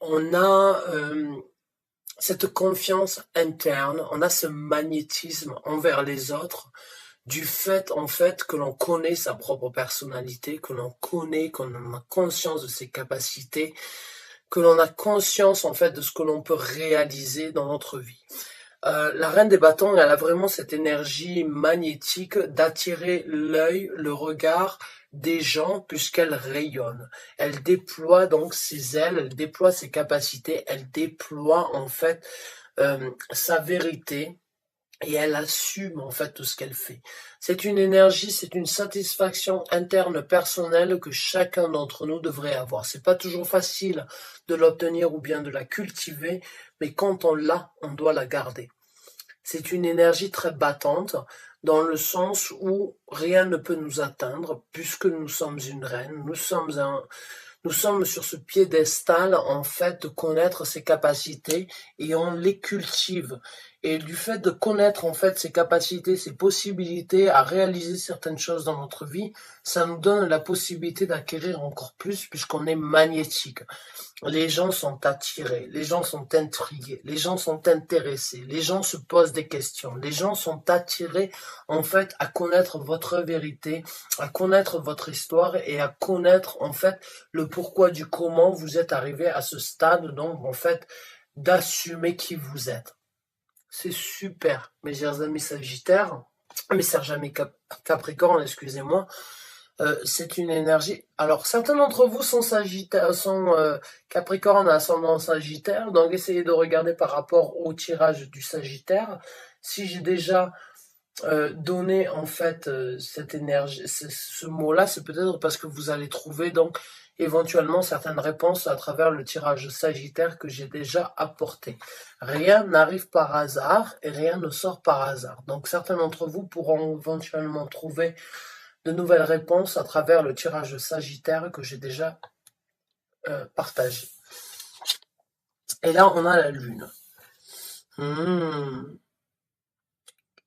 on a cette confiance interne, on a ce magnétisme envers les autres, du fait en fait que l'on connaît sa propre personnalité, que l'on connaît, qu'on a conscience de ses capacités, que l'on a conscience en fait de ce que l'on peut réaliser dans notre vie. La reine des bâtons, elle a vraiment cette énergie magnétique d'attirer l'œil, le regard des gens puisqu'elle rayonne. Elle déploie donc ses ailes, elle déploie ses capacités, elle déploie en fait sa vérité et elle assume en fait tout ce qu'elle fait. C'est une énergie, c'est une satisfaction interne personnelle que chacun d'entre nous devrait avoir. C'est pas toujours facile de l'obtenir ou bien de la cultiver, mais quand on l'a, on doit la garder. C'est une énergie très battante, dans le sens où rien ne peut nous atteindre, puisque nous sommes une reine, nous sommes sur ce piédestal, en fait, de connaître ses capacités et on les cultive. Et du fait de connaître, en fait, ses capacités, ses possibilités à réaliser certaines choses dans notre vie, ça nous donne la possibilité d'acquérir encore plus puisqu'on est magnétique. Les gens sont attirés, les gens sont intrigués, les gens sont intéressés, les gens se posent des questions, les gens sont attirés en fait à connaître votre vérité, à connaître votre histoire et à connaître en fait le pourquoi du comment vous êtes arrivé à ce stade, donc en fait d'assumer qui vous êtes. C'est super, mes chers amis Sagittaires, mes chers amis Capricorne, excusez-moi. C'est une énergie. Alors, certains d'entre vous sont Sagittaire, sont Capricorne ascendant Sagittaire, donc essayez de regarder par rapport au tirage du Sagittaire. Si j'ai déjà donné en fait cette énergie, ce mot-là, c'est peut-être parce que vous allez trouver donc éventuellement certaines réponses à travers le tirage Sagittaire que j'ai déjà apporté. Rien n'arrive par hasard et rien ne sort par hasard. Donc, certains d'entre vous pourront éventuellement trouver de nouvelles réponses à travers le tirage Sagittaire que j'ai déjà partagé. Et là, on a la Lune.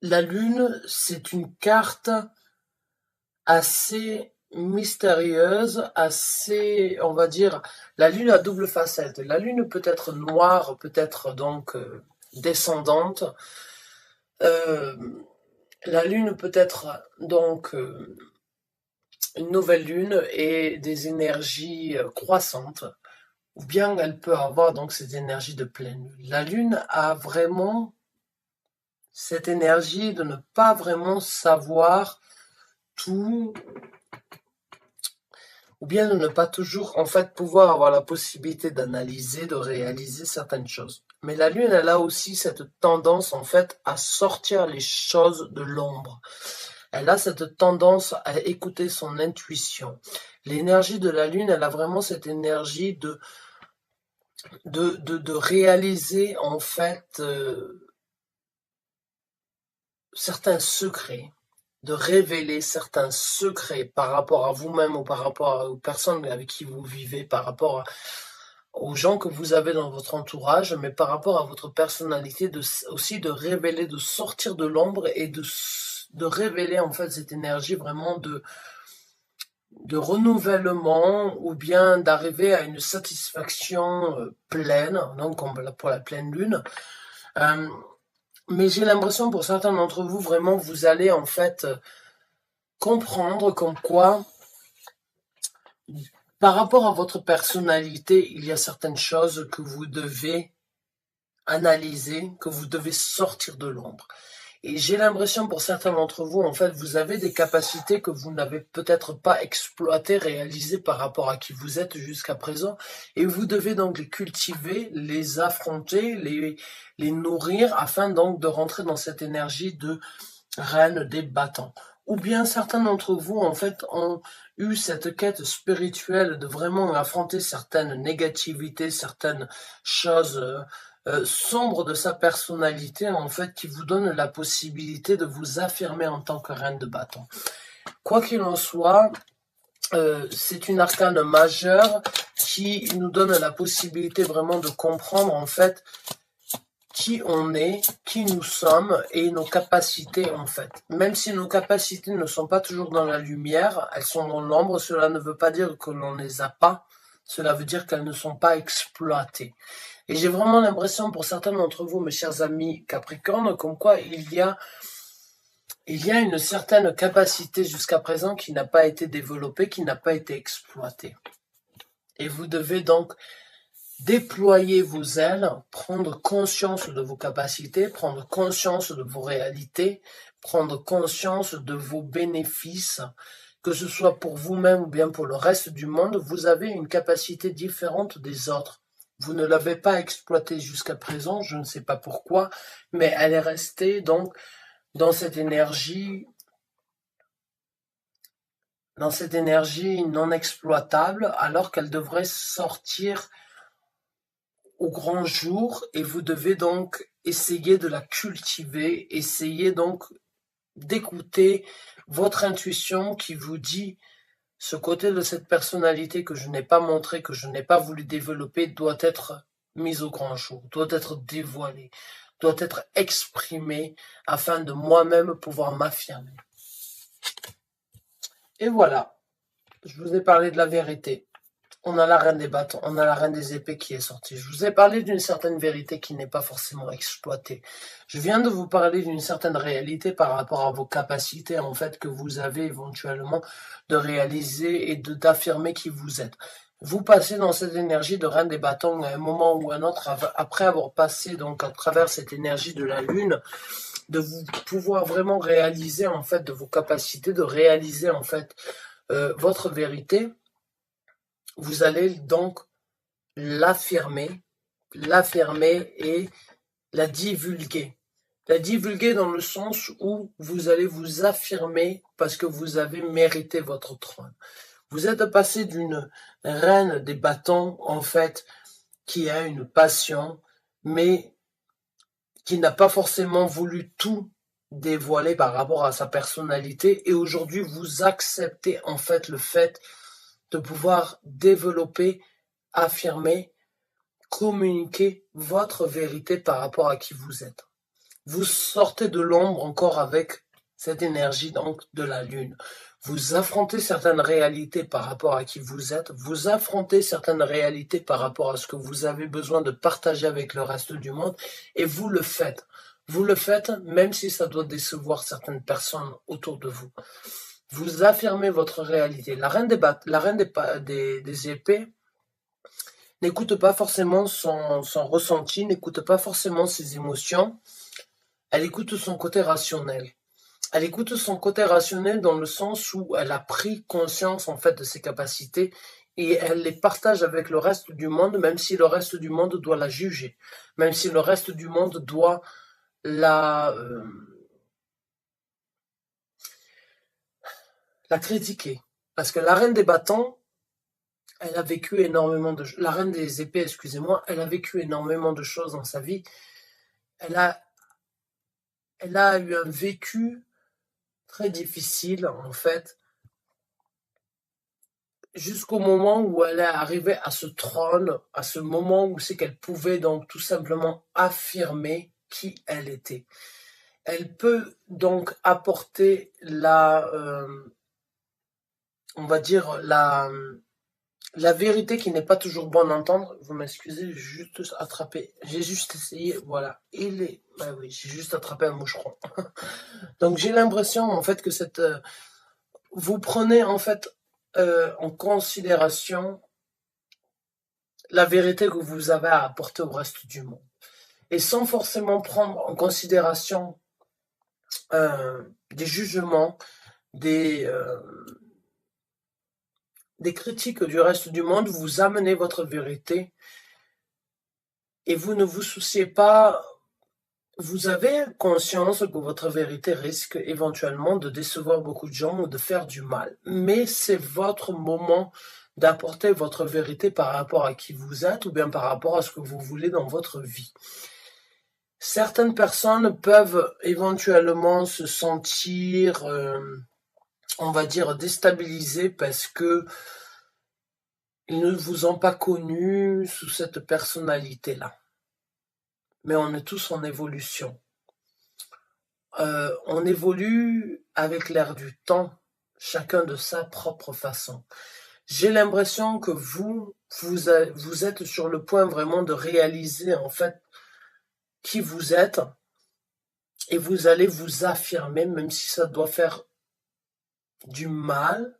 La Lune, c'est une carte assez mystérieuse, assez, on va dire, la Lune a double facette. La Lune peut être noire, peut être donc descendante. La Lune peut être donc une nouvelle lune et des énergies croissantes, ou bien elle peut avoir donc ces énergies de pleine lune. La lune a vraiment cette énergie de ne pas vraiment savoir tout, ou bien de ne pas toujours en fait pouvoir avoir la possibilité d'analyser, de réaliser certaines choses. Mais la lune, elle a aussi cette tendance en fait à sortir les choses de l'ombre. Elle a cette tendance à écouter son intuition. L'énergie de la Lune, elle a vraiment cette énergie de réaliser en fait certains secrets, de révéler certains secrets par rapport à vous-même ou par rapport aux personnes avec qui vous vivez, par rapport aux gens que vous avez dans votre entourage, mais par rapport à votre personnalité, aussi de révéler, de sortir de l'ombre et de révéler en fait cette énergie vraiment de renouvellement ou bien d'arriver à une satisfaction pleine, donc pour la pleine lune. Mais j'ai l'impression pour certains d'entre vous, vraiment, vous allez en fait comprendre comme quoi, par rapport à votre personnalité, il y a certaines choses que vous devez analyser, que vous devez sortir de l'ombre. Et j'ai l'impression pour certains d'entre vous, en fait, vous avez des capacités que vous n'avez peut-être pas exploitées, réalisées par rapport à qui vous êtes jusqu'à présent. Et vous devez donc les cultiver, les affronter, les nourrir, afin donc de rentrer dans cette énergie de reine des bâtons. Ou bien certains d'entre vous, en fait, ont eu cette quête spirituelle de vraiment affronter certaines négativités, certaines choses sombres de sa personnalité, en fait, qui vous donne la possibilité de vous affirmer en tant que reine de bâton. Quoi qu'il en soit, c'est une arcane majeure qui nous donne la possibilité vraiment de comprendre, en fait, qui on est, qui nous sommes et nos capacités en fait. Même si nos capacités ne sont pas toujours dans la lumière, elles sont dans l'ombre, cela ne veut pas dire que l'on ne les a pas. Cela veut dire qu'elles ne sont pas exploitées. Et j'ai vraiment l'impression pour certains d'entre vous, mes chers amis Capricorne, comme quoi il y a une certaine capacité jusqu'à présent qui n'a pas été développée, qui n'a pas été exploitée. Et vous devez donc déployer vos ailes, prendre conscience de vos capacités, prendre conscience de vos réalités, prendre conscience de vos bénéfices, que ce soit pour vous-même ou bien pour le reste du monde. Vous avez une capacité différente des autres. Vous ne l'avez pas exploitée jusqu'à présent, je ne sais pas pourquoi, mais elle est restée donc dans cette énergie non exploitable, alors qu'elle devrait sortir au grand jour, et vous devez donc essayer de la cultiver, essayer donc d'écouter votre intuition qui vous dit ce côté de cette personnalité que je n'ai pas montré, que je n'ai pas voulu développer, doit être mis au grand jour, doit être dévoilé, doit être exprimé afin de moi-même pouvoir m'affirmer. Et voilà, je vous ai parlé de la vérité. On a la reine des bâtons, on a la reine des épées qui est sortie. Je vous ai parlé d'une certaine vérité qui n'est pas forcément exploitée. Je viens de vous parler d'une certaine réalité par rapport à vos capacités, en fait, que vous avez éventuellement de réaliser et d'affirmer qui vous êtes. Vous passez dans cette énergie de reine des bâtons à un moment ou à un autre, après avoir passé donc à travers cette énergie de la lune, de vous pouvoir vraiment réaliser, en fait, de vos capacités, de réaliser, en fait, votre vérité. Vous allez donc l'affirmer et la divulguer. La divulguer dans le sens où vous allez vous affirmer parce que vous avez mérité votre trône. Vous êtes passé d'une reine des bâtons, en fait, qui a une passion, mais qui n'a pas forcément voulu tout dévoiler par rapport à sa personnalité. Et aujourd'hui, vous acceptez, en fait, le fait de pouvoir développer, affirmer, communiquer votre vérité par rapport à qui vous êtes. Vous sortez de l'ombre encore avec cette énergie donc de la lune. Vous affrontez certaines réalités par rapport à qui vous êtes. Vous affrontez certaines réalités par rapport à ce que vous avez besoin de partager avec le reste du monde. Et vous le faites. Vous le faites même si ça doit décevoir certaines personnes autour de vous. Vous affirmez votre réalité. La reine des épées n'écoute pas forcément son ressenti, n'écoute pas forcément ses émotions. Elle écoute son côté rationnel. Elle écoute son côté rationnel dans le sens où elle a pris conscience en fait de ses capacités et elle les partage avec le reste du monde, même si le reste du monde doit la juger, même si le reste du monde doit la critiquer. Parce que la reine des bâtons, elle a vécu énormément de choses. La reine des épées, excusez-moi, elle a vécu énormément de choses dans sa vie. Elle a eu un vécu très difficile, en fait, jusqu'au moment où elle est arrivée à ce trône, à ce moment où c'est qu'elle pouvait donc tout simplement affirmer qui elle était. Elle peut donc apporter on va dire, la vérité qui n'est pas toujours bonne à entendre. Vous m'excusez, j'ai juste essayé, voilà. Oui, j'ai juste attrapé un moucheron. Donc j'ai l'impression en fait que vous prenez en fait en considération la vérité que vous avez à apporter au reste du monde. Et sans forcément prendre en considération des jugements, des critiques du reste du monde, vous amenez votre vérité et vous ne vous souciez pas, vous avez conscience que votre vérité risque éventuellement de décevoir beaucoup de gens ou de faire du mal. Mais c'est votre moment d'apporter votre vérité par rapport à qui vous êtes ou bien par rapport à ce que vous voulez dans votre vie. Certaines personnes peuvent éventuellement se sentir, on va dire, déstabilisées parce que ils ne vous ont pas connu sous cette personnalité-là. Mais on est tous en évolution. On évolue avec l'air du temps, chacun de sa propre façon. J'ai l'impression que vous êtes sur le point vraiment de réaliser en fait qui vous êtes et vous allez vous affirmer, même si ça doit faire du mal.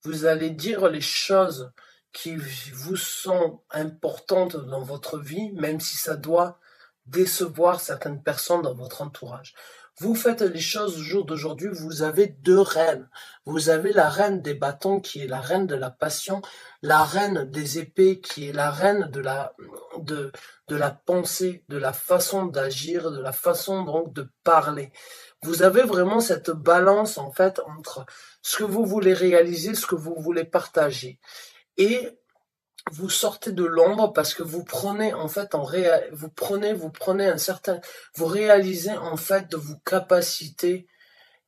Vous allez dire les choses qui vous sont importantes dans votre vie, même si ça doit décevoir certaines personnes dans votre entourage. Vous faites les choses au jour d'aujourd'hui, vous avez deux reines. Vous avez la reine des bâtons qui est la reine de la passion, la reine des épées qui est la reine de la pensée, de la façon d'agir, de la façon donc de parler. Vous avez vraiment cette balance en fait entre ce que vous voulez réaliser, ce que vous voulez partager. Et vous sortez de l'ombre parce que vous prenez en fait vous prenez un certain, vous réalisez en fait de vos capacités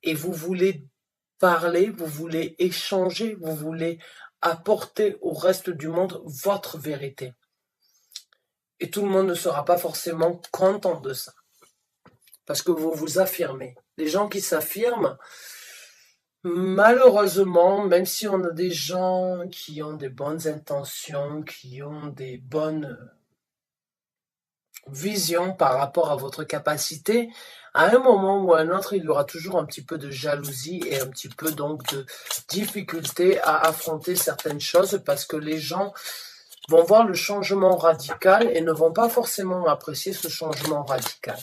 et vous voulez parler, vous voulez échanger, vous voulez apporter au reste du monde votre vérité. Et tout le monde ne sera pas forcément content de ça parce que vous vous affirmez. Les gens qui s'affirment, malheureusement, même si on a des gens qui ont des bonnes intentions, qui ont des bonnes visions par rapport à votre capacité, à un moment ou à un autre, il y aura toujours un petit peu de jalousie et un petit peu donc de difficulté à affronter certaines choses parce que les gens vont voir le changement radical et ne vont pas forcément apprécier ce changement radical.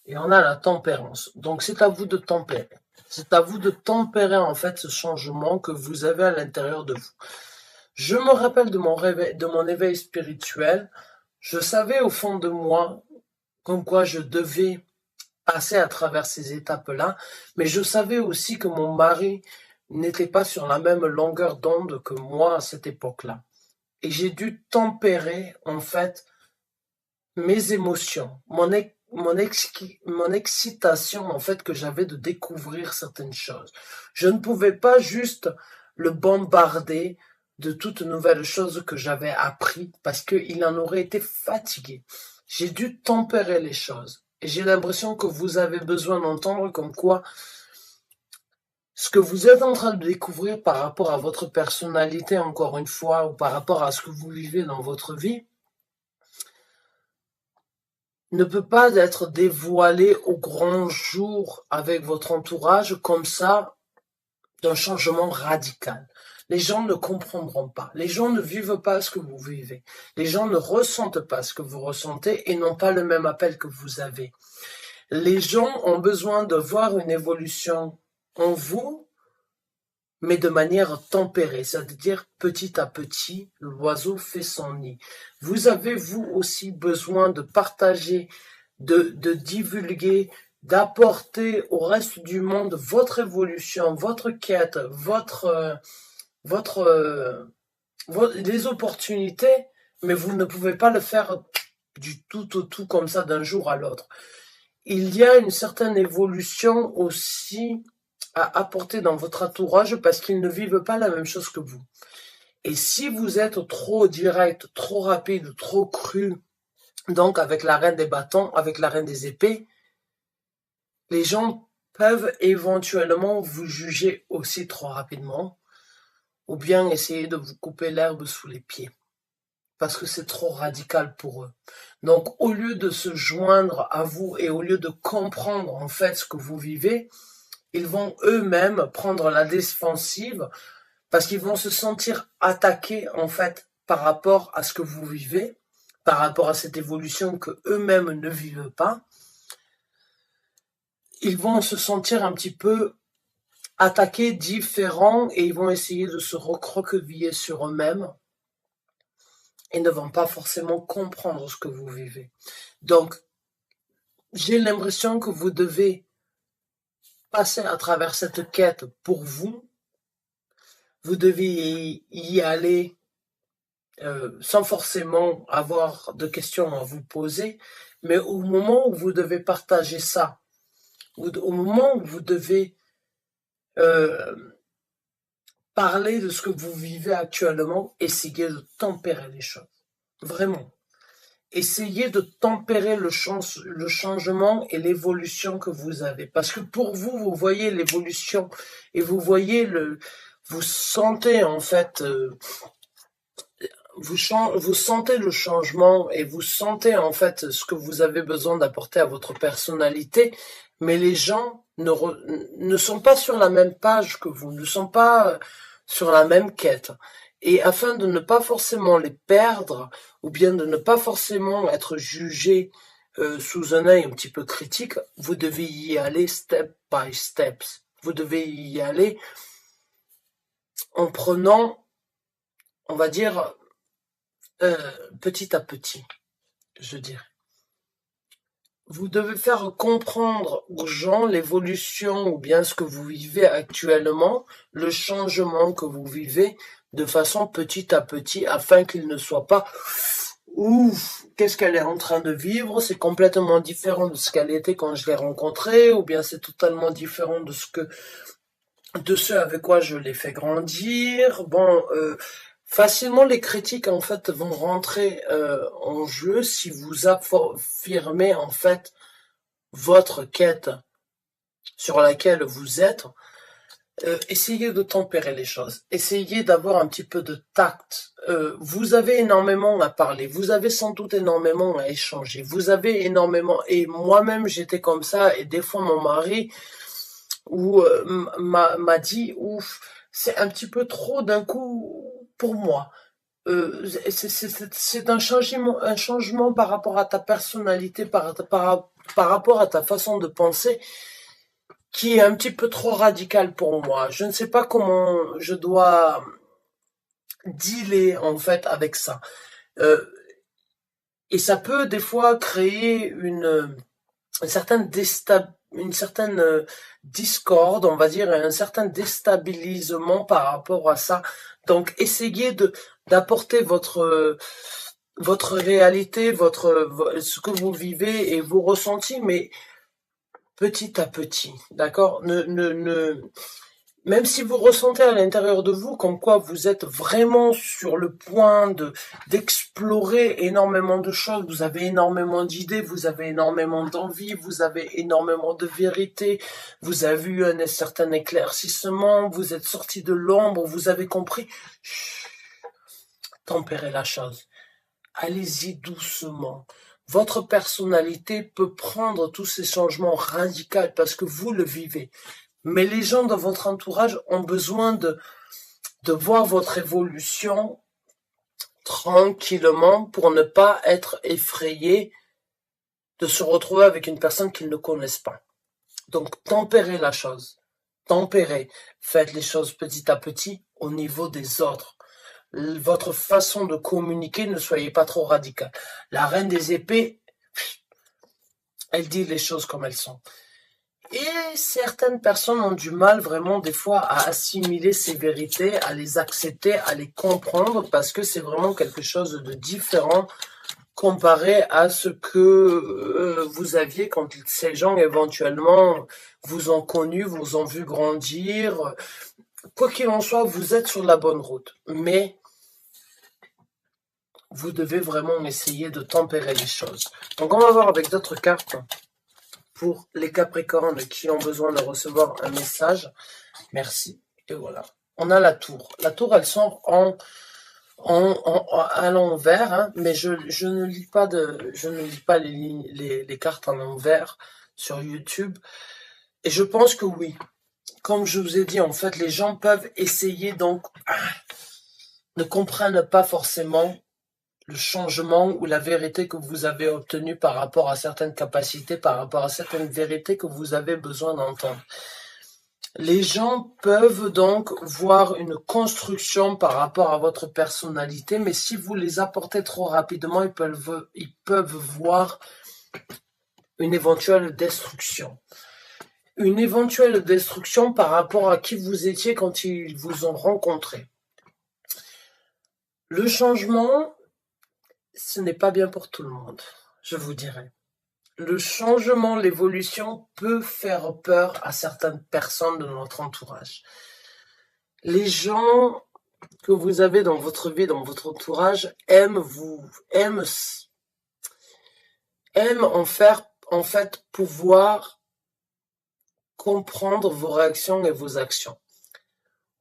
Et on a la tempérance. Donc c'est à vous de tempérer. C'est à vous de tempérer en fait ce changement que vous avez à l'intérieur de vous. Je me rappelle de mon éveil spirituel. Je savais au fond de moi comme quoi je devais passer à travers ces étapes-là, mais je savais aussi que mon mari n'était pas sur la même longueur d'onde que moi à cette époque-là. Et j'ai dû tempérer en fait mes émotions, mon excitation en fait que j'avais de découvrir certaines choses. Je ne pouvais pas juste le bombarder de toutes nouvelles choses que j'avais appris parce qu'il en aurait été fatigué. J'ai dû tempérer les choses. Et j'ai l'impression que vous avez besoin d'entendre comme quoi ce que vous êtes en train de découvrir par rapport à votre personnalité, encore une fois, ou par rapport à ce que vous vivez dans votre vie, ne peut pas être dévoilé au grand jour avec votre entourage comme ça, d'un changement radical. Les gens ne comprendront pas. Les gens ne vivent pas ce que vous vivez. Les gens ne ressentent pas ce que vous ressentez et n'ont pas le même appel que vous avez. Les gens ont besoin de voir une évolution en vous, mais de manière tempérée, c'est-à-dire petit à petit, l'oiseau fait son nid. Vous avez, vous aussi, besoin de partager, de divulguer, d'apporter au reste du monde votre évolution, votre quête, les opportunités, mais vous ne pouvez pas le faire du tout au tout comme ça d'un jour à l'autre. Il y a une certaine évolution aussi à apporter dans votre entourage parce qu'ils ne vivent pas la même chose que vous. Et si vous êtes trop direct, trop rapide, trop cru, donc avec la reine des bâtons, avec la reine des épées, les gens peuvent éventuellement vous juger aussi trop rapidement ou bien essayer de vous couper l'herbe sous les pieds parce que c'est trop radical pour eux. Donc au lieu de se joindre à vous et au lieu de comprendre en fait ce que vous vivez, ils vont eux-mêmes prendre la défensive parce qu'ils vont se sentir attaqués en fait par rapport à ce que vous vivez, par rapport à cette évolution que eux-mêmes ne vivent pas. Ils vont se sentir un petit peu attaqués, différents et ils vont essayer de se recroqueviller sur eux-mêmes et ne vont pas forcément comprendre ce que vous vivez. Donc, j'ai l'impression que vous devez passer à travers cette quête pour vous. Vous devez y aller sans forcément avoir de questions à vous poser, mais au moment où vous devez partager ça, au moment où vous devez euh, parler de ce que vous vivez actuellement, essayez de tempérer les choses. Vraiment. essayez de tempérer le changement et l'évolution que vous avez. Parce que pour vous, vous voyez l'évolution et vous voyez vous sentez en fait, vous sentez le changement et vous sentez en fait ce que vous avez besoin d'apporter à votre personnalité, mais les gens ne sont pas sur la même page que vous, ne sont pas sur la même quête. Et afin de ne pas forcément les perdre, ou bien de ne pas forcément être jugé sous un œil un petit peu critique, vous devez y aller step by steps. Vous devez y aller en prenant, on va dire, petit à petit, je dirais. Vous devez faire comprendre aux gens l'évolution ou bien ce que vous vivez actuellement, le changement que vous vivez de façon petit à petit afin qu'il ne soit pas ouf, qu'est-ce qu'elle est en train de vivre, c'est complètement différent de ce qu'elle était quand je l'ai rencontrée ou bien c'est totalement différent de ce avec quoi je l'ai fait grandir. Bon, facilement les critiques en fait vont rentrer en jeu si vous affirmez en fait votre quête sur laquelle vous êtes. Essayez de tempérer les choses, essayez d'avoir un petit peu de tact. Vous avez énormément à parler, vous avez sans doute énormément à échanger, vous avez énormément, et moi-même j'étais comme ça, et des fois mon mari m'a dit ouf, c'est un petit peu trop d'un coup pour moi. C'est un changement par rapport à ta personnalité, par rapport à ta façon de penser, qui est un petit peu trop radical pour moi. Je ne sais pas comment je dois dealer en fait avec ça. Et ça peut des fois créer une certaine discorde, on va dire, un certain déstabilisement par rapport à ça. Donc, essayez d'apporter votre réalité, ce que vous vivez et vos ressentis, mais petit à petit, d'accord? Même si vous ressentez à l'intérieur de vous comme quoi vous êtes vraiment sur le point d'explorer énormément de choses, vous avez énormément d'idées, vous avez énormément d'envie, vous avez énormément de vérité, vous avez eu un certain éclaircissement, vous êtes sorti de l'ombre, vous avez compris. Chut, tempérez la chose. Allez-y doucement. Votre personnalité peut prendre tous ces changements radicaux parce que vous le vivez. Mais les gens dans votre entourage ont besoin de voir votre évolution tranquillement pour ne pas être effrayés de se retrouver avec une personne qu'ils ne connaissent pas. Donc, tempérez la chose. Tempérez. Faites les choses petit à petit au niveau des autres. Votre façon de communiquer, ne soyez pas trop radical. La reine des épées, elle dit les choses comme elles sont. Et certaines personnes ont du mal vraiment des fois à assimiler ces vérités, à les accepter, à les comprendre, parce que c'est vraiment quelque chose de différent comparé à ce que vous aviez quand ces gens éventuellement vous ont connu, vous ont vu grandir. Quoi qu'il en soit, vous êtes sur la bonne route. Mais vous devez vraiment essayer de tempérer les choses. Donc on va voir avec d'autres cartes pour les Capricornes qui ont besoin de recevoir un message. Merci. Et voilà. On a la tour. La tour, elle sort à l'envers, hein, mais je ne lis pas les cartes en l'envers sur YouTube. Et je pense que oui. Comme je vous ai dit, en fait, les gens peuvent essayer, donc ne comprennent pas forcément le changement ou la vérité que vous avez obtenue par rapport à certaines capacités, par rapport à certaines vérités que vous avez besoin d'entendre. Les gens peuvent donc voir une construction par rapport à votre personnalité, mais si vous les apportez trop rapidement, ils peuvent voir une éventuelle destruction. Une éventuelle destruction par rapport à qui vous étiez quand ils vous ont rencontré. Le changement, ce n'est pas bien pour tout le monde, je vous dirais. Le changement, l'évolution peut faire peur à certaines personnes de notre entourage. Les gens que vous avez dans votre vie, dans votre entourage, aiment aime en fait pouvoir comprendre vos réactions et vos actions.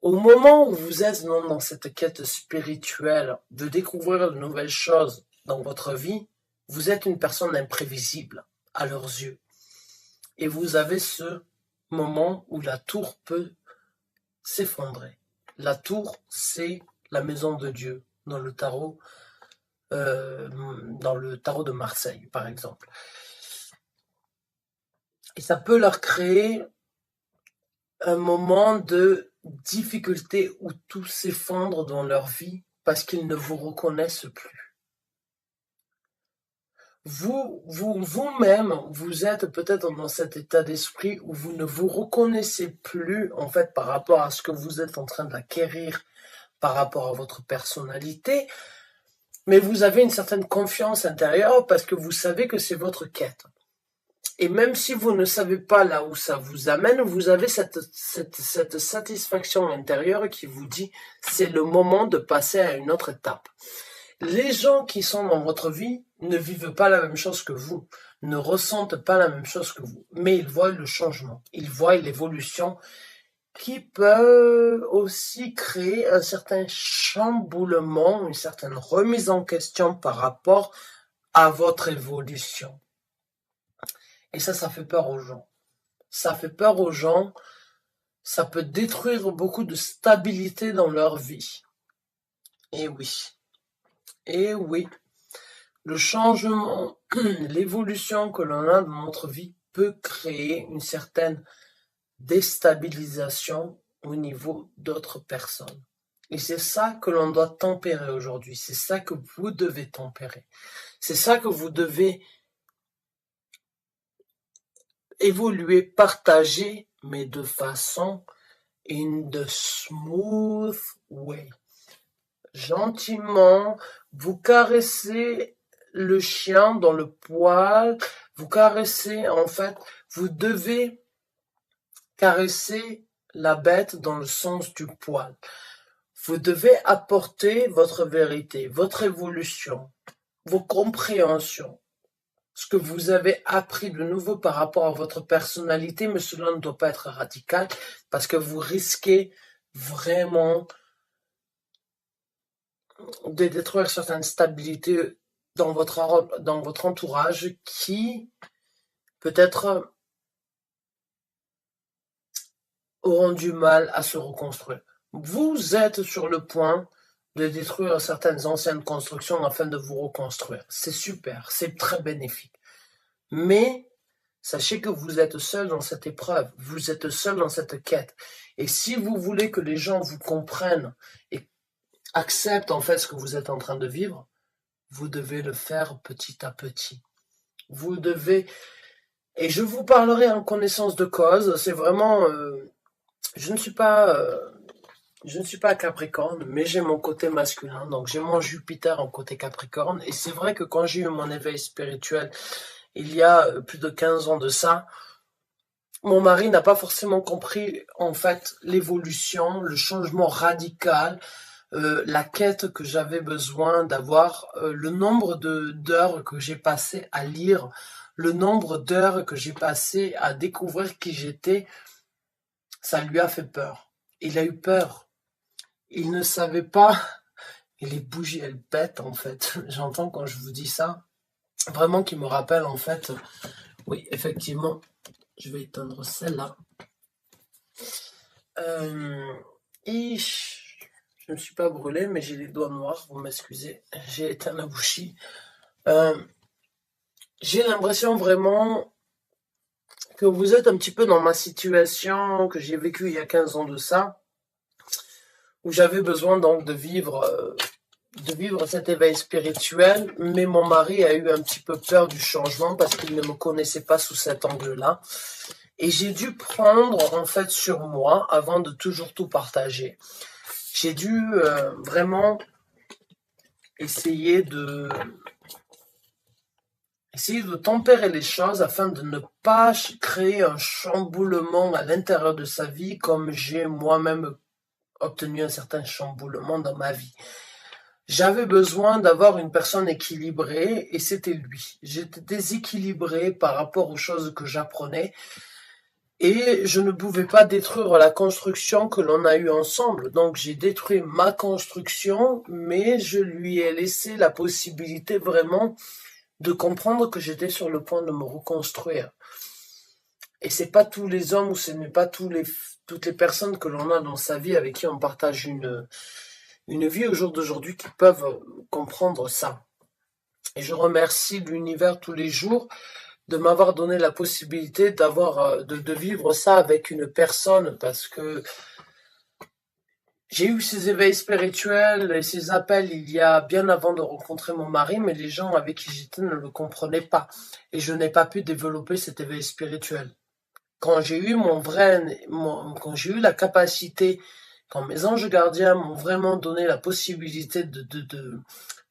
Au moment où vous êtes dans cette quête spirituelle de découvrir de nouvelles choses dans votre vie, vous êtes une personne imprévisible à leurs yeux. Et vous avez ce moment où la tour peut s'effondrer. La tour, c'est la maison de Dieu dans le tarot de Marseille, par exemple. Et ça peut leur créer un moment de difficulté où tout s'effondre dans leur vie parce qu'ils ne vous reconnaissent plus. Vous-même, vous êtes peut-être dans cet état d'esprit où vous ne vous reconnaissez plus, en fait, par rapport à ce que vous êtes en train d'acquérir, par rapport à votre personnalité, mais vous avez une certaine confiance intérieure parce que vous savez que c'est votre quête. Et même si vous ne savez pas là où ça vous amène, vous avez cette satisfaction intérieure qui vous dit c'est le moment de passer à une autre étape. Les gens qui sont dans votre vie ne vivent pas la même chose que vous, ne ressentent pas la même chose que vous, mais ils voient le changement, ils voient l'évolution qui peut aussi créer un certain chamboulement, une certaine remise en question par rapport à votre évolution. Et ça fait peur aux gens. Ça fait peur aux gens, ça peut détruire beaucoup de stabilité dans leur vie. Et oui, le changement, l'évolution que l'on a dans notre vie peut créer une certaine déstabilisation au niveau d'autres personnes. Et c'est ça que l'on doit tempérer aujourd'hui. C'est ça que vous devez tempérer. C'est ça que vous devez évoluer, partager, mais de façon in the smooth way. Gentiment, vous caressez le chien dans le poil, vous caressez, en fait, vous devez caresser la bête dans le sens du poil. Vous devez apporter votre vérité, votre évolution, vos compréhensions, ce que vous avez appris de nouveau par rapport à votre personnalité, mais cela ne doit pas être radical parce que vous risquez vraiment de détruire certaines stabilités dans votre entourage qui peut-être auront du mal à se reconstruire. Vous êtes sur le point de détruire certaines anciennes constructions afin de vous reconstruire. C'est super, c'est très bénéfique. Mais sachez que vous êtes seul dans cette épreuve, vous êtes seul dans cette quête. Et si vous voulez que les gens vous comprennent et acceptent en fait ce que vous êtes en train de vivre, vous devez le faire petit à petit. Vous devez... Et je vous parlerai en connaissance de cause, c'est vraiment... Je ne suis pas Capricorne, mais j'ai mon côté masculin, donc j'ai mon Jupiter en côté Capricorne, et c'est vrai que quand j'ai eu mon éveil spirituel, il y a plus de 15 ans de ça, mon mari n'a pas forcément compris, en fait, l'évolution, le changement radical, la quête que j'avais besoin d'avoir, le nombre d'heures que j'ai passé à lire, le nombre d'heures que j'ai passé à découvrir qui j'étais, ça lui a fait peur. Il a eu peur. Il ne savait pas. Et les bougies, elles pètent, en fait. J'entends quand je vous dis ça. Vraiment qui me rappelle, en fait. Oui, effectivement. Je vais éteindre celle-là. Et je ne me suis pas brûlé, mais j'ai les doigts noirs. Vous m'excusez. J'ai éteint la bougie. J'ai l'impression vraiment que vous êtes un petit peu dans ma situation que j'ai vécue il y a 15 ans de ça, où j'avais besoin donc de vivre cet éveil spirituel, mais mon mari a eu un petit peu peur du changement parce qu'il ne me connaissait pas sous cet angle-là. Et j'ai dû prendre en fait sur moi avant de toujours tout partager. J'ai dû vraiment essayer de tempérer les choses afin de ne pas créer un chamboulement à l'intérieur de sa vie comme j'ai moi-même obtenu un certain chamboulement dans ma vie. J'avais besoin d'avoir une personne équilibrée et c'était lui. J'étais déséquilibré par rapport aux choses que j'apprenais et je ne pouvais pas détruire la construction que l'on a eue ensemble. Donc j'ai détruit ma construction, mais je lui ai laissé la possibilité vraiment de comprendre que j'étais sur le point de me reconstruire. Et c'est pas tous les hommes ou ce n'est pas toutes les personnes que l'on a dans sa vie avec qui on partage une vie au jour d'aujourd'hui qui peuvent comprendre ça. Et je remercie l'univers tous les jours de m'avoir donné la possibilité de vivre ça avec une personne parce que j'ai eu ces éveils spirituels et ces appels il y a bien avant de rencontrer mon mari, mais les gens avec qui j'étais ne le comprenaient pas. Et je n'ai pas pu développer cet éveil spirituel. Quand j'ai eu quand j'ai eu la capacité, quand mes anges gardiens m'ont vraiment donné la possibilité de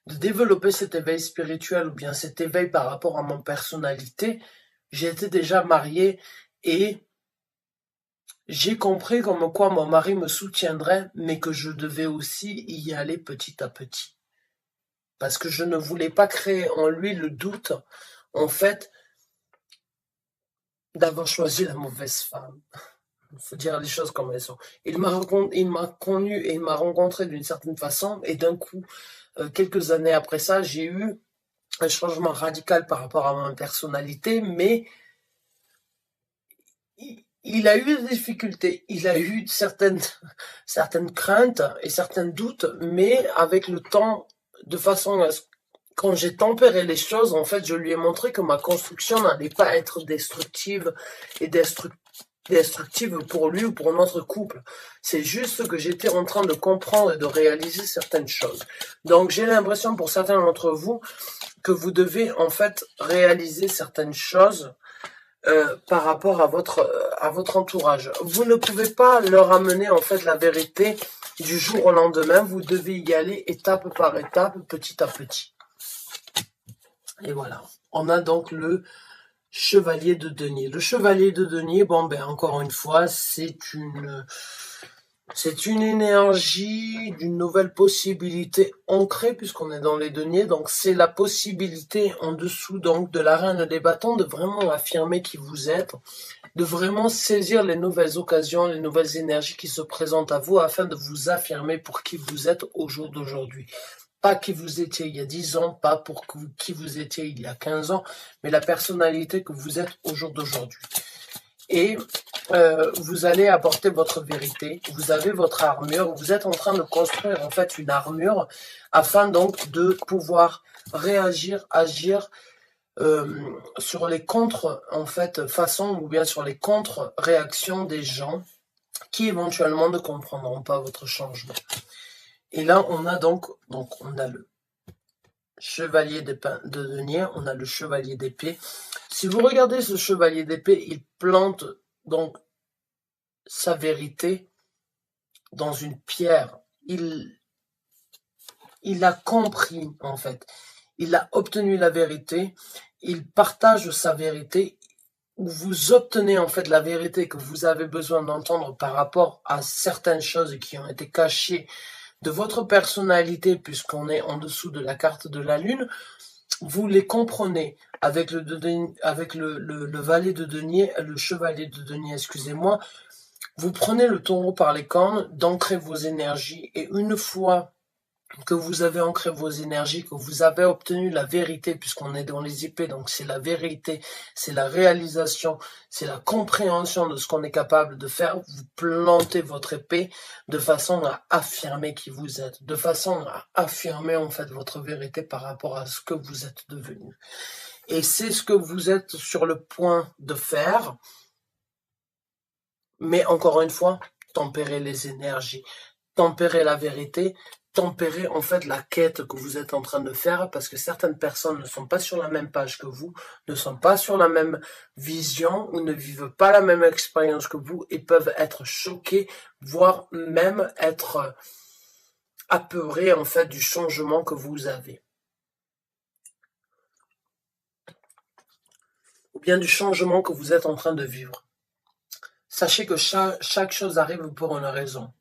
développer cet éveil spirituel ou bien cet éveil par rapport à mon personnalité, j'étais déjà mariée et j'ai compris comme quoi mon mari me soutiendrait, mais que je devais aussi y aller petit à petit. Parce que je ne voulais pas créer en lui le doute, en fait, d'avoir choisi la mauvaise femme. Il faut dire les choses comme elles sont. Il m'a connu et il m'a rencontré d'une certaine façon, et d'un coup, quelques années après ça, j'ai eu un changement radical par rapport à ma personnalité, mais il a eu des difficultés, il a eu certaines craintes et certains doutes, mais avec le temps, de façon à ce quand j'ai tempéré les choses, en fait, je lui ai montré que ma construction n'allait pas être destructive et destructive pour lui ou pour notre couple. C'est juste que j'étais en train de comprendre et de réaliser certaines choses. Donc, j'ai l'impression pour certains d'entre vous que vous devez en fait réaliser certaines choses par rapport à votre entourage. Vous ne pouvez pas leur amener en fait la vérité du jour au lendemain. Vous devez y aller étape par étape, petit à petit. Et voilà. On a donc le chevalier de denier. Le chevalier de denier, bon ben encore une fois, c'est une énergie d'une nouvelle possibilité ancrée puisqu'on est dans les deniers. Donc c'est la possibilité en dessous donc de la reine des bâtons de vraiment affirmer qui vous êtes, de vraiment saisir les nouvelles occasions, les nouvelles énergies qui se présentent à vous afin de vous affirmer pour qui vous êtes au jour d'aujourd'hui. Pas qui vous étiez il y a 10 ans, pas pour qui vous étiez il y a 15 ans, mais la personnalité que vous êtes au jour d'aujourd'hui. Et vous allez apporter votre vérité, vous avez votre armure, vous êtes en train de construire en fait une armure afin donc de pouvoir réagir, agir sur les contre en fait façons ou bien sur les contre-réactions des gens qui éventuellement ne comprendront pas votre changement. Et là, on a donc on a le chevalier de denier, on a le chevalier d'épée. Si vous regardez ce chevalier d'épée, il plante donc sa vérité dans une pierre. Il a compris, en fait. Il a obtenu la vérité. Il partage sa vérité. Vous obtenez en fait la vérité que vous avez besoin d'entendre par rapport à certaines choses qui ont été cachées de votre personnalité, puisqu'on est en dessous de la carte de la lune, vous les comprenez avec le valet de denier, le chevalier de denier, excusez-moi. Vous prenez le taureau par les cornes, d'ancrer vos énergies, et une fois que vous avez ancré vos énergies, que vous avez obtenu la vérité, puisqu'on est dans les épées, donc c'est la vérité, c'est la réalisation, c'est la compréhension de ce qu'on est capable de faire, vous plantez votre épée de façon à affirmer qui vous êtes, de façon à affirmer en fait votre vérité par rapport à ce que vous êtes devenu. Et c'est ce que vous êtes sur le point de faire, mais encore une fois, tempérer les énergies, tempérer la vérité, tempérer en fait la quête que vous êtes en train de faire parce que certaines personnes ne sont pas sur la même page que vous, ne sont pas sur la même vision ou ne vivent pas la même expérience que vous et peuvent être choqués, voire même être apeurés en fait du changement que vous avez. Ou bien du changement que vous êtes en train de vivre. Sachez que chaque chose arrive pour une raison.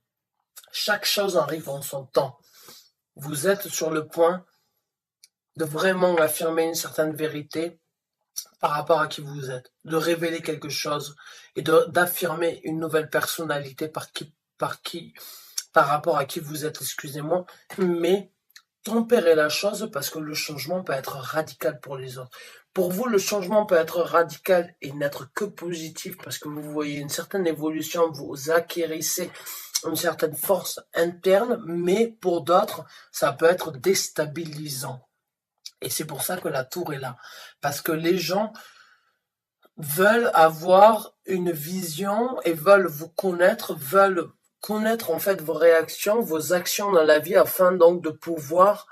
Chaque chose arrive en son temps. vous êtes sur le point de vraiment affirmer une certaine vérité par rapport à qui vous êtes, de révéler quelque chose et d'affirmer une nouvelle personnalité par rapport à qui vous êtes, excusez-moi, mais tempérez la chose parce que le changement peut être radical pour les autres. Pour vous, le changement peut être radical et n'être que positif parce que vous voyez une certaine évolution, vous acquérissez une certaine force interne, mais pour d'autres, ça peut être déstabilisant. Et c'est pour ça que la tour est là. Parce que les gens veulent avoir une vision et veulent connaître en fait vos réactions, vos actions dans la vie afin donc de pouvoir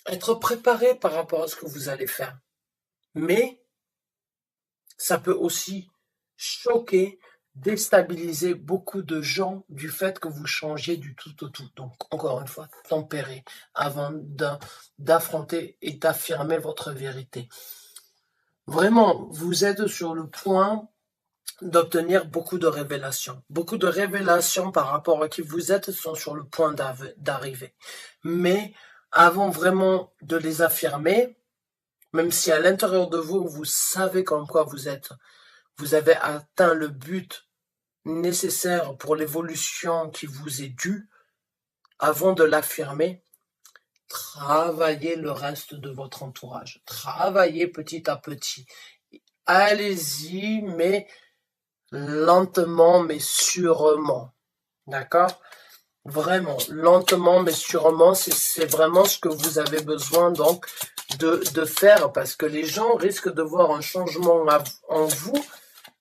être préparé par rapport à ce que vous allez faire. Mais ça peut aussi choquer, déstabiliser beaucoup de gens du fait que vous changiez du tout au tout. Donc, encore une fois, tempérez avant d'affronter et d'affirmer votre vérité. Vraiment, vous êtes sur le point d'obtenir beaucoup de révélations. Beaucoup de révélations par rapport à qui vous êtes sont sur le point d'arriver. Mais avant vraiment de les affirmer, même si à l'intérieur de vous, vous savez comme quoi vous avez atteint le but nécessaire pour l'évolution qui vous est due, avant de l'affirmer, travaillez le reste de votre entourage. Travaillez petit à petit. Allez-y, mais lentement, mais sûrement. D'accord? Vraiment, lentement, mais sûrement, c'est vraiment ce que vous avez besoin donc de faire parce que les gens risquent de voir un changement en vous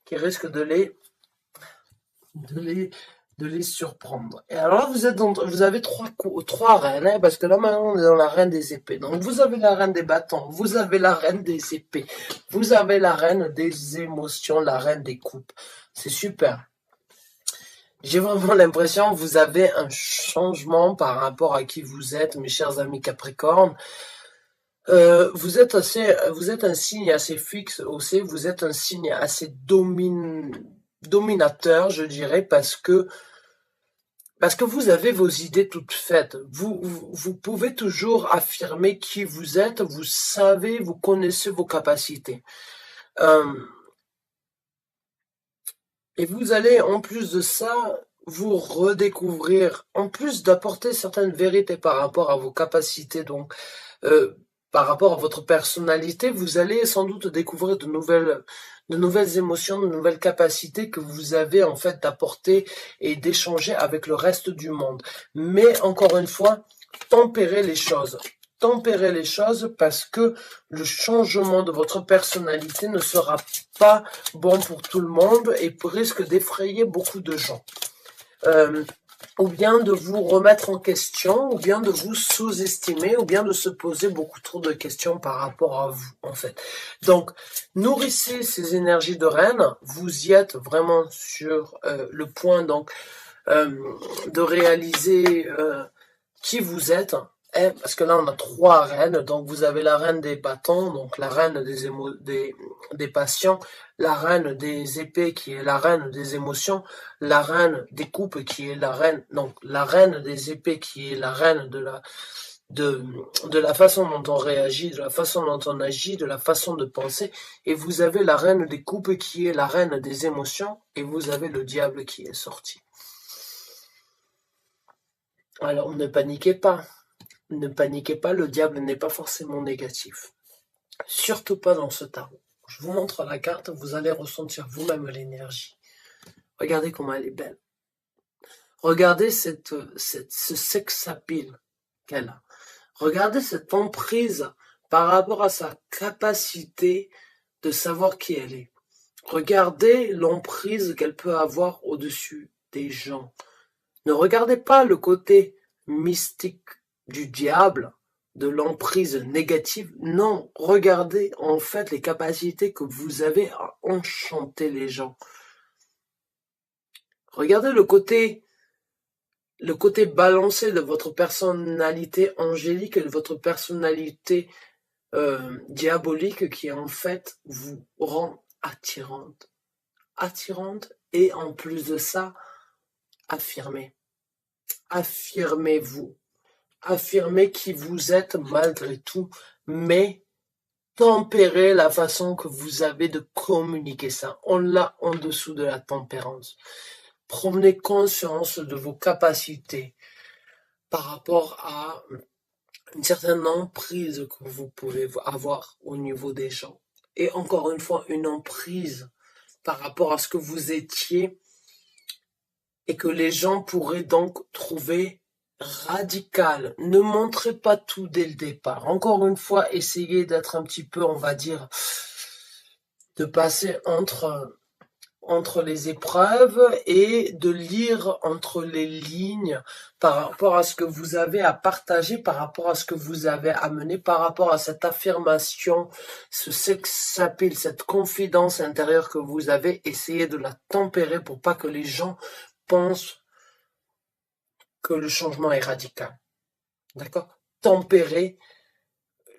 qui risque de les surprendre. Et alors là, vous avez trois reines, hein, parce que là maintenant on est dans la reine des épées. Donc vous avez la reine des bâtons, vous avez la reine des épées, vous avez la reine des émotions, la reine des coupes. C'est super. J'ai vraiment l'impression que vous avez un changement par rapport à qui vous êtes, mes chers amis Capricorne. Vous êtes un signe assez fixe aussi, vous êtes un signe assez dominateur, je dirais, parce que vous avez vos idées toutes faites. Vous pouvez toujours affirmer qui vous êtes, vous savez, vous connaissez vos capacités. Et vous allez, en plus de ça, vous redécouvrir, en plus d'apporter certaines vérités par rapport à vos capacités, donc par rapport à votre personnalité, vous allez sans doute découvrir de nouvelles émotions, de nouvelles capacités que vous avez en fait d'apporter et d'échanger avec le reste du monde. Mais encore une fois, tempérez les choses. Tempérez les choses parce que le changement de votre personnalité ne sera pas bon pour tout le monde et risque d'effrayer beaucoup de gens. Ou bien de vous remettre en question, ou bien de vous sous-estimer, ou bien de se poser beaucoup trop de questions par rapport à vous, en fait. Donc, nourrissez ces énergies de reine, vous y êtes vraiment sur le point donc de réaliser qui vous êtes, parce que là on a trois reines, donc vous avez la reine des bâtons, donc la reine des passions, la reine des épées qui est la reine des émotions, la reine des coupes qui est la reine, donc la reine des épées qui est la reine de la façon dont on réagit, de la façon dont on agit, de la façon de penser, et vous avez la reine des coupes qui est la reine des émotions, et vous avez le diable qui est sorti. Alors ne paniquez pas. Ne paniquez pas, le diable n'est pas forcément négatif. Surtout pas dans ce tarot. Je vous montre la carte, vous allez ressentir vous-même l'énergie. Regardez comment elle est belle. Regardez ce sex appeal qu'elle a. Regardez cette emprise par rapport à sa capacité de savoir qui elle est. Regardez l'emprise qu'elle peut avoir au-dessus des gens. Ne regardez pas le côté mystique du diable, de l'emprise négative. Non, regardez en fait les capacités que vous avez à enchanter les gens. Regardez le côté balancé de votre personnalité angélique et de votre personnalité diabolique qui en fait vous rend attirante. Attirante et en plus de ça, affirmez. Affirmez-vous. affirmer qui vous êtes malgré tout, mais tempérer la façon que vous avez de communiquer ça. On l'a en dessous de la tempérance. Prenez conscience de vos capacités par rapport à une certaine emprise que vous pouvez avoir au niveau des gens. Et encore une fois, une emprise par rapport à ce que vous étiez et que les gens pourraient donc trouver radical. Ne montrez pas tout dès le départ. Encore une fois, essayez d'être un petit peu, on va dire, de passer entre les épreuves et de lire entre les lignes par rapport à ce que vous avez à partager, par rapport à ce que vous avez à mener, par rapport à cette affirmation, ce sex appeal, cette confidence intérieure que vous avez. Essayez de la tempérer pour pas que les gens pensent que le changement est radical. D'accord? Tempérer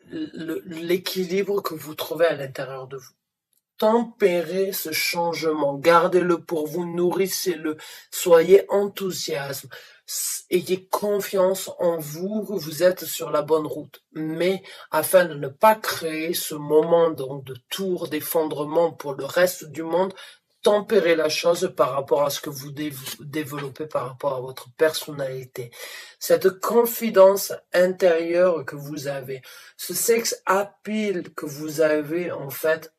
l'équilibre que vous trouvez à l'intérieur de vous. Tempérez ce changement, gardez-le pour vous, nourrissez-le, soyez enthousiaste, ayez confiance en vous que vous êtes sur la bonne route. Mais afin de ne pas créer ce moment donc de tour d'effondrement pour le reste du monde, tempérez la chose par rapport à ce que vous développez par rapport à votre personnalité. Cette confidence intérieure que vous avez, ce sex appeal que vous avez en fait,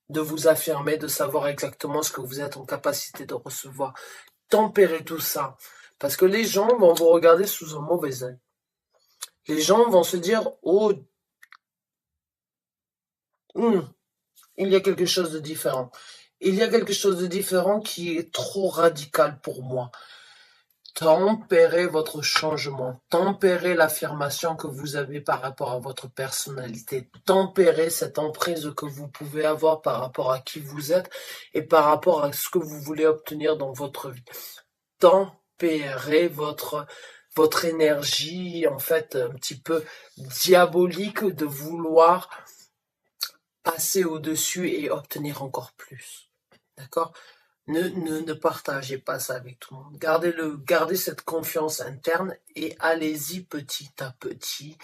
de vous affirmer, de savoir exactement ce que vous êtes en capacité de recevoir. Tempérez tout ça. Parce que les gens vont vous regarder sous un mauvais œil. Les gens vont se dire, oh, il y a quelque chose de différent. Il y a quelque chose de différent qui est trop radical pour moi. Tempérez votre changement, tempérez l'affirmation que vous avez par rapport à votre personnalité, tempérez cette emprise que vous pouvez avoir par rapport à qui vous êtes et par rapport à ce que vous voulez obtenir dans votre vie. Tempérez votre énergie, en fait, un petit peu diabolique de vouloir passer au-dessus et obtenir encore plus. D'accord ? Ne partagez pas ça avec tout le monde. Gardez cette confiance interne et allez-y petit à petit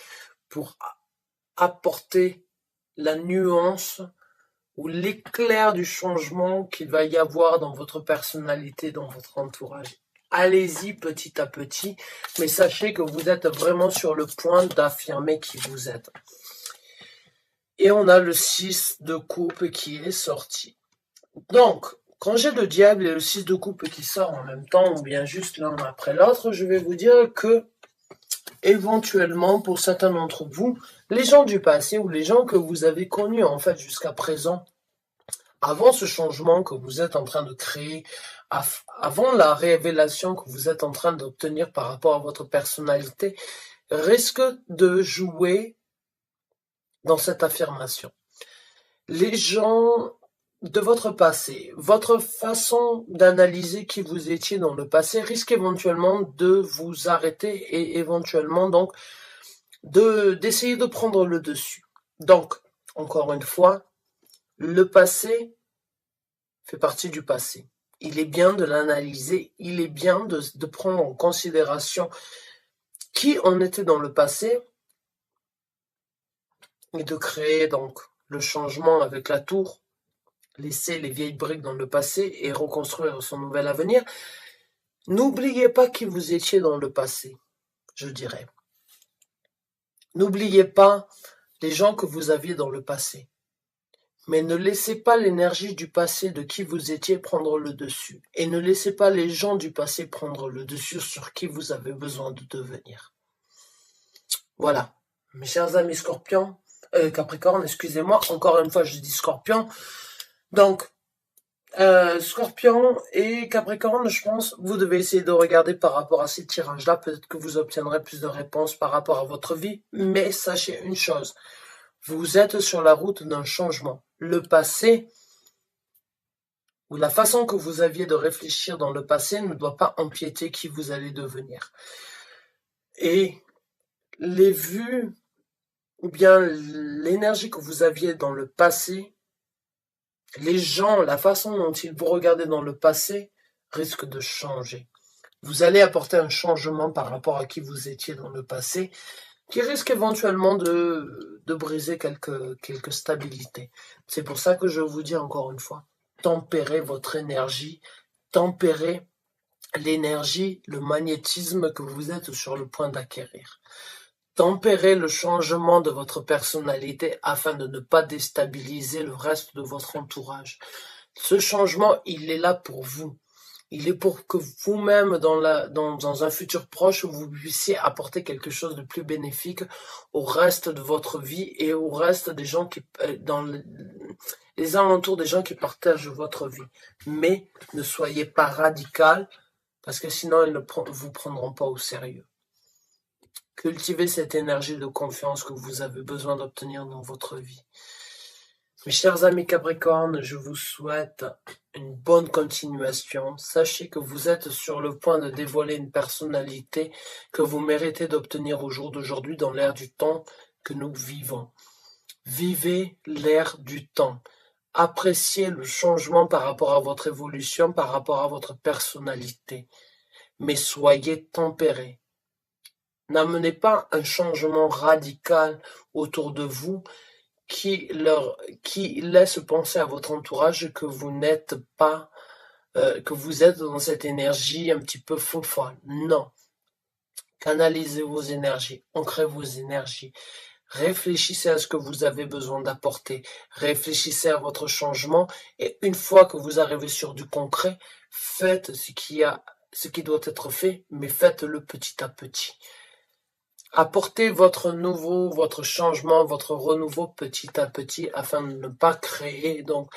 pour apporter la nuance ou l'éclair du changement qu'il va y avoir dans votre personnalité, dans votre entourage. Allez-y petit à petit, mais sachez que vous êtes vraiment sur le point d'affirmer qui vous êtes. Et on a le 6 de coupe qui est sorti. Donc, quand j'ai le diable et le 6 de coupe qui sort en même temps, ou bien juste l'un après l'autre, je vais vous dire que, éventuellement, pour certains d'entre vous, les gens du passé ou les gens que vous avez connus en fait jusqu'à présent, avant ce changement que vous êtes en train de créer, avant la révélation que vous êtes en train d'obtenir par rapport à votre personnalité, risquent de jouer dans cette affirmation. Les gens de votre passé, votre façon d'analyser qui vous étiez dans le passé risque éventuellement de vous arrêter et éventuellement donc d'essayer de prendre le dessus. Donc, encore une fois, le passé fait partie du passé. Il est bien de l'analyser, il est bien de prendre en considération qui on était dans le passé et de créer donc le changement avec la tour, laisser les vieilles briques dans le passé et reconstruire son nouvel avenir. N'oubliez pas qui vous étiez dans le passé, je dirais. N'oubliez pas les gens que vous aviez dans le passé. Mais ne laissez pas l'énergie du passé de qui vous étiez prendre le dessus. Et ne laissez pas les gens du passé prendre le dessus sur qui vous avez besoin de devenir. Voilà. Mes chers amis Scorpions, Capricorne, excusez-moi, encore une fois je dis Scorpion. Donc, Scorpion et Capricorne, je pense, vous devez essayer de regarder par rapport à ces tirages-là. Peut-être que vous obtiendrez plus de réponses par rapport à votre vie. Mais sachez une chose, vous êtes sur la route d'un changement. Le passé, ou la façon que vous aviez de réfléchir dans le passé ne doit pas empiéter qui vous allez devenir. Et les vues, ou bien l'énergie que vous aviez dans le passé, les gens, la façon dont ils vous regardaient dans le passé risque de changer. Vous allez apporter un changement par rapport à qui vous étiez dans le passé, qui risque éventuellement de briser quelques stabilités. C'est pour ça que je vous dis encore une fois, tempérez votre énergie, tempérez l'énergie, le magnétisme que vous êtes sur le point d'acquérir. Tempérez le changement de votre personnalité afin de ne pas déstabiliser le reste de votre entourage. Ce changement, il est là pour vous. Il est pour que vous-même, dans un futur proche, vous puissiez apporter quelque chose de plus bénéfique au reste de votre vie et au reste des gens dans les alentours des gens qui partagent votre vie. Mais ne soyez pas radical, parce que sinon, ils ne vous prendront pas au sérieux. Cultivez cette énergie de confiance que vous avez besoin d'obtenir dans votre vie. Mes chers amis Capricorne, je vous souhaite une bonne continuation. Sachez que vous êtes sur le point de dévoiler une personnalité que vous méritez d'obtenir au jour d'aujourd'hui dans l'ère du temps que nous vivons. Vivez l'ère du temps. Appréciez le changement par rapport à votre évolution, par rapport à votre personnalité. Mais soyez tempérés. N'amenez pas un changement radical autour de vous qui laisse penser à votre entourage que vous n'êtes pas, que vous êtes dans cette énergie un petit peu folle. Non. Canalisez vos énergies, ancrez vos énergies. Réfléchissez à ce que vous avez besoin d'apporter. Réfléchissez à votre changement et une fois que vous arrivez sur du concret, faites ce qui doit être fait, mais faites-le petit à petit. Apportez votre changement, votre renouveau petit à petit afin de ne pas créer donc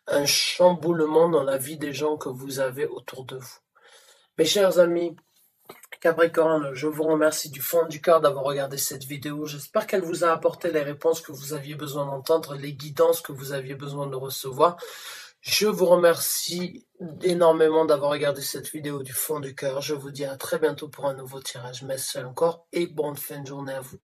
un chamboulement dans la vie des gens que vous avez autour de vous. Mes chers amis Capricorne, je vous remercie du fond du cœur d'avoir regardé cette vidéo. J'espère qu'elle vous a apporté les réponses que vous aviez besoin d'entendre, les guidances que vous aviez besoin de recevoir. Je vous remercie énormément d'avoir regardé cette vidéo du fond du cœur. Je vous dis à très bientôt pour un nouveau tirage. Merci encore et bonne fin de journée à vous.